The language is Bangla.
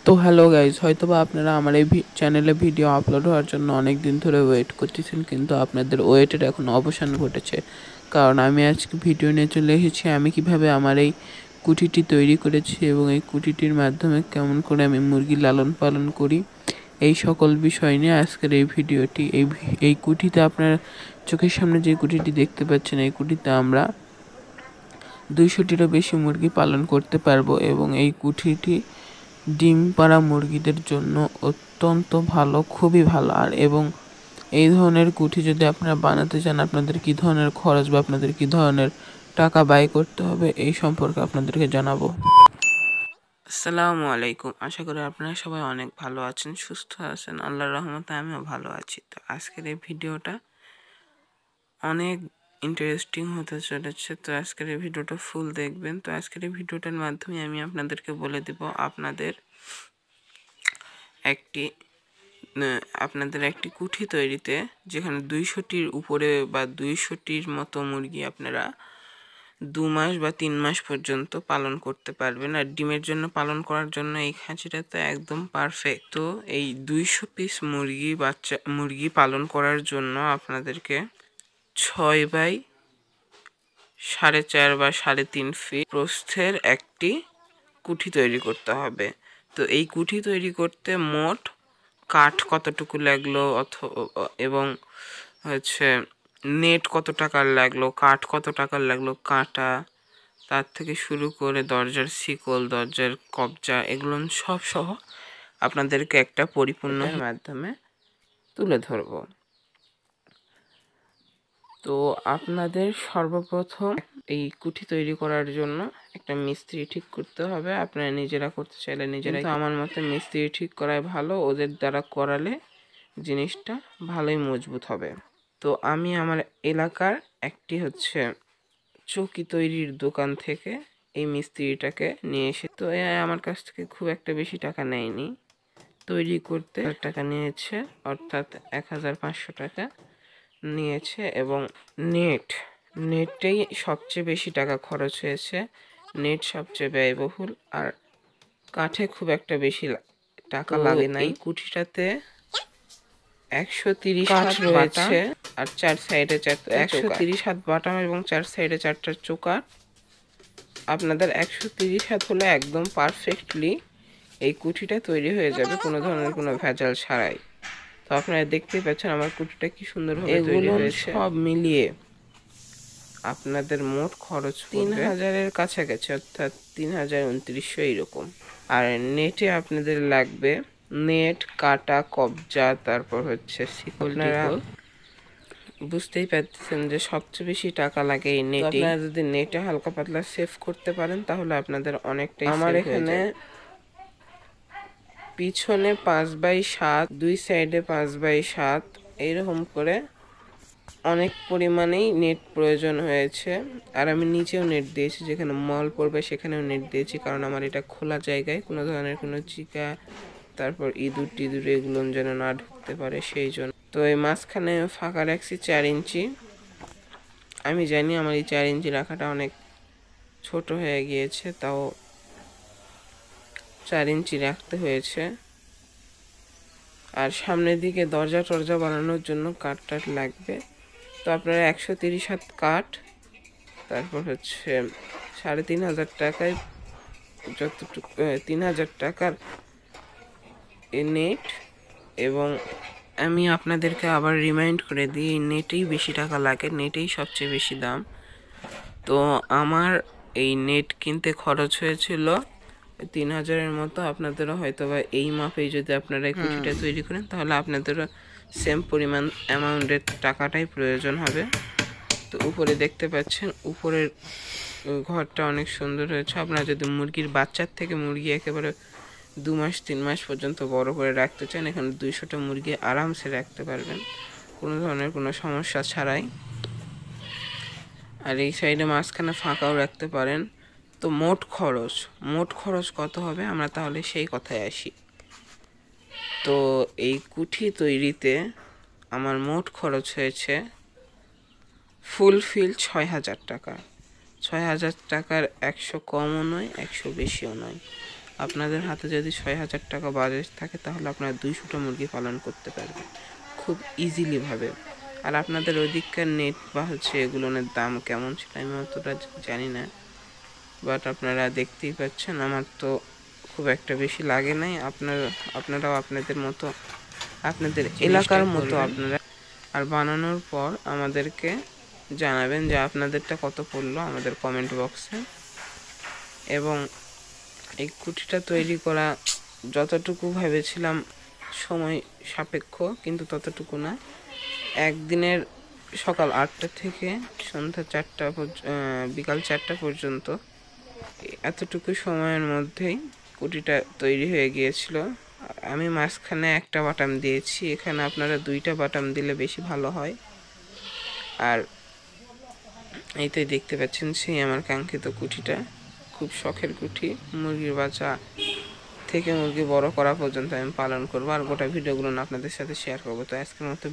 তো হ্যালো গাইজ, হয়তোবা আপনারা আমার এই চ্যানেলে ভিডিও আপলোড হওয়ার জন্য অনেক দিন ধরে ওয়েট করতেছেন, কিন্তু আপনাদের ওয়েটের এখন অবসান ঘটেছে। কারণ আমি আজকে ভিডিও নিয়ে চলে এসেছি আমি কিভাবে আমার এই কুঠিটি তৈরি করেছি এবং এই কুঠিটির মাধ্যমে কেমন করে আমি মুরগি লালন পালন করি, এই সকল বিষয় নিয়ে আজকের এই ভিডিওটি। এই কুঠিতে আপনার চোখের সামনে যে কুঠিটি দেখতে পাচ্ছেন, এই কুঠিতে আমরা 200টিরও বেশি মুরগি পালন করতে পারবো এবং এই কুঠিটি ডিম পাড়া মুরগিদের জন্য অত্যন্ত ভালো, খুবই ভালো। এবং এই ধরনের কুঠি যদি আপনারা বানাতে চান, আপনাদের কী ধরনের খরচ বা আপনাদের কী ধরনের টাকা ব্যয় করতে হবে, এই সম্পর্কে আপনাদেরকে জানাবো। আসসালামু আলাইকুম, আশা করি আপনারা সবাই অনেক ভালো আছেন, সুস্থ আছেন। আল্লাহর রহমতে আমিও ভালো আছি। তো আজকের এই ভিডিওটা অনেক ইন্টারেস্টিং হতে চলেছে। তো আজকের এই ভিডিওটা ফুল দেখবেন। তো আজকের এই ভিডিওটার মাধ্যমে আমি আপনাদেরকে বলে দেব আপনাদের একটি কুঠি তৈরিতে, যেখানে 200টির উপরে বা 200টির মতো মুরগি আপনারা 2 মাস বা 3 মাস পর্যন্ত পালন করতে পারবেন। আর ডিমের জন্য পালন করার জন্য এই খাঁচিটা তো একদম পারফেক্ট। তো এই 200 পিস মুরগি পালন করার জন্য আপনাদেরকে 6 বাই 4.5 বা 3.5 ফিট প্রস্থের একটি কুঠি তৈরি করতে হবে। তো এই কুঠি তৈরি করতে মোট কাঠ কতটুকু লাগলো এবং নেট কত টাকার লাগলো, কাঠ কত টাকার লাগলো, কাঁটা, তার থেকে শুরু করে দরজার শিকল, দরজার কবজা, এগুলো সব সহ আপনাদেরকে একটা পরিপূর্ণ মাধ্যমে তুলে ধরব। তো আপনাদের সর্বপ্রথম এই কুঠি তৈরি করার জন্য একটা মিস্ত্রি ঠিক করতে হবে। আপনারা নিজেরা করতে চাইলে নিজেরাই, কিন্তু আমার মতে মিস্ত্রি ঠিক করাই ভালো, ওদের দ্বারা করালে জিনিসটা ভালোই মজবুত হবে। তো আমি আমার এলাকার একটি চৌকি তৈরির দোকান থেকে এই মিস্ত্রিটাকে নিয়ে এসে, তো আমার কাছ থেকে খুব একটা বেশি টাকা নেয়নি, তৈরি করতে টাকা নিয়েছে, অর্থাৎ 1500 টাকা নিয়েছে। এবং নেটেই সবচেয়ে বেশি টাকা খরচ হয়েছে, নেট সবচেয়ে ব্যয়বহুল, আর কাঠে খুব একটা বেশি টাকা লাগে না। এই কুঠিটাতে 130 হাত রয়েছে আর 4 সাইডে 130 হাত বাটাম এবং 4 সাইডে 4টা চোকার। আপনাদের 130 হাত হলে একদম পারফেক্টলি এই কুঠিটা তৈরি হয়ে যাবে, কোনো ধরনের কোনো ভেজাল ছাড়াই। তো আপনারা দেখতেই পাচ্ছেন আমার কুঠিটা কি সুন্দরভাবে তৈরি হয়েছে। সব মিলিয়ে আপনাদের মোট খরচ 3000-এর কাছাকাছি, অর্থাৎ 3000-2900 এইরকম। আর নেটে আপনাদের লাগবে নেট, কাটা, কবজা, তারপর শিকল। বুঝতেই পারতেছেন যে সবচেয়ে বেশি টাকা লাগে এই নেটে। আপনারা যদি নেটে হালকা পাতলা সেভ করতে পারেন তাহলে আপনাদের অনেকটাই। আমার এখানে পিছনে 5x7, 2 সাইডে 5x7, এইরকম করে অনেক পরিমাণেই নেট প্রয়োজন হয়েছে। আর আমি নিচেও নেট দিয়েছি, যেখানে মল পড়বে সেখানেও নেট দিয়েছি, কারণ আমার এটা খোলা জায়গায় কোনো ধরনের কোনো চিকা, তারপর ইঁদুর টিঁদুর এগুলো যেন না ঢুকতে পারে, সেই জন্য। তো এই মাঝখানে ফাঁকা রাখছি 4 ইঞ্চি। আমি জানি আমার এই 4 ইঞ্চি রাখাটা অনেক ছোট হয়ে গিয়েছে, তাও 4 ইঞ্চি রাখতে হয়েছে। আর সামনের দিকে দরজা টরজা বানানোর জন্য কাঠ টাট লাগবে। তো আপনারা 130 হাত কাঠ, তারপর 3500 টাকায় যতটুকু 3000 টাকার নেট। এবং আমি আপনাদেরকে আবার রিমাইন্ড করে দিই, নেটেই বেশি টাকা লাগে, নেটেই সবচেয়ে বেশি দাম। তো আমার এই নেট কিনতে খরচ হয়েছিল 3000-এর মতো। আপনাদেরও হয়তো বা এই মাপেই যদি আপনারা এই কুঠিটা তৈরি করেন তাহলে আপনাদেরও সেম পরিমাণ অ্যামাউন্টের টাকাটাই প্রয়োজন হবে। তো উপরে দেখতে পাচ্ছেন উপরের ঘরটা অনেক সুন্দর হয়েছে। আপনারা যদি মুরগির বাচ্চার থেকে মুরগি একেবারে 2 মাস 3 মাস পর্যন্ত বড় করে রাখতে চান, এখানে 200টা মুরগি আরামসে রাখতে পারবেন কোনো ধরনের কোনো সমস্যা ছাড়াই। আর এই সাইডে মাঝখানে ফাঁকাও রাখতে পারেন। তো মোট খরচ কত হবে আমরা তাহলে সেই কথায় আসি। তো এই কুঠি তৈরিতে আমার মোট খরচ হয়েছে ফুলফিল 6000 টাকা। 6000 টাকার 100 কমও নয়, 100 বেশিও নয়। আপনাদের হাতে যদি 6,000 টাকা বাজেট থাকে তাহলে আপনারা 200টা মুরগি পালন করতে পারবেন খুব ইজিলি ভাবে। আর আপনাদের ওইদিককার নেট বা হচ্ছে এগুলোর দাম কেমন ছিল আমি অতটা জানি না, বাট আপনারা দেখতেই পাচ্ছেন আমার তো খুব একটা বেশি লাগে নাই। আপনারাও আপনাদের মতো আপনাদের এলাকার মতো আপনারা আর বানানোর পর আমাদেরকে জানাবেন যে আপনাদেরটা কত পড়লো আমাদের কমেন্ট বক্সে। এবং এই কুটিটা তৈরি করা যতটুকু ভেবেছিলাম সময় সাপেক্ষ, কিন্তু ততটুকু না। একদিনের সকাল 8টা থেকে সন্ধ্যা 4টা বিকাল 4টা পর্যন্ত এতটুকু সময়ের মধ্যেই কুটিটা তৈরি হয়ে গিয়েছিল। আমি মাঝখানে একটা বাটাম দিয়েছি, এখানে আপনারা 2টা বাটাম দিলে বেশি ভালো হয়। আর এইটাই দেখতে পাচ্ছেন সেই আমার কাঙ্ক্ষিত কুটিটা, খুব শখের কুটি। মুরগির বাচ্চা থেকে মুরগি বড় করা পর্যন্ত আমি পালন করবো আর গোটা ভিডিওগুলো আপনাদের সাথে শেয়ার করবো। তো আজকের মতো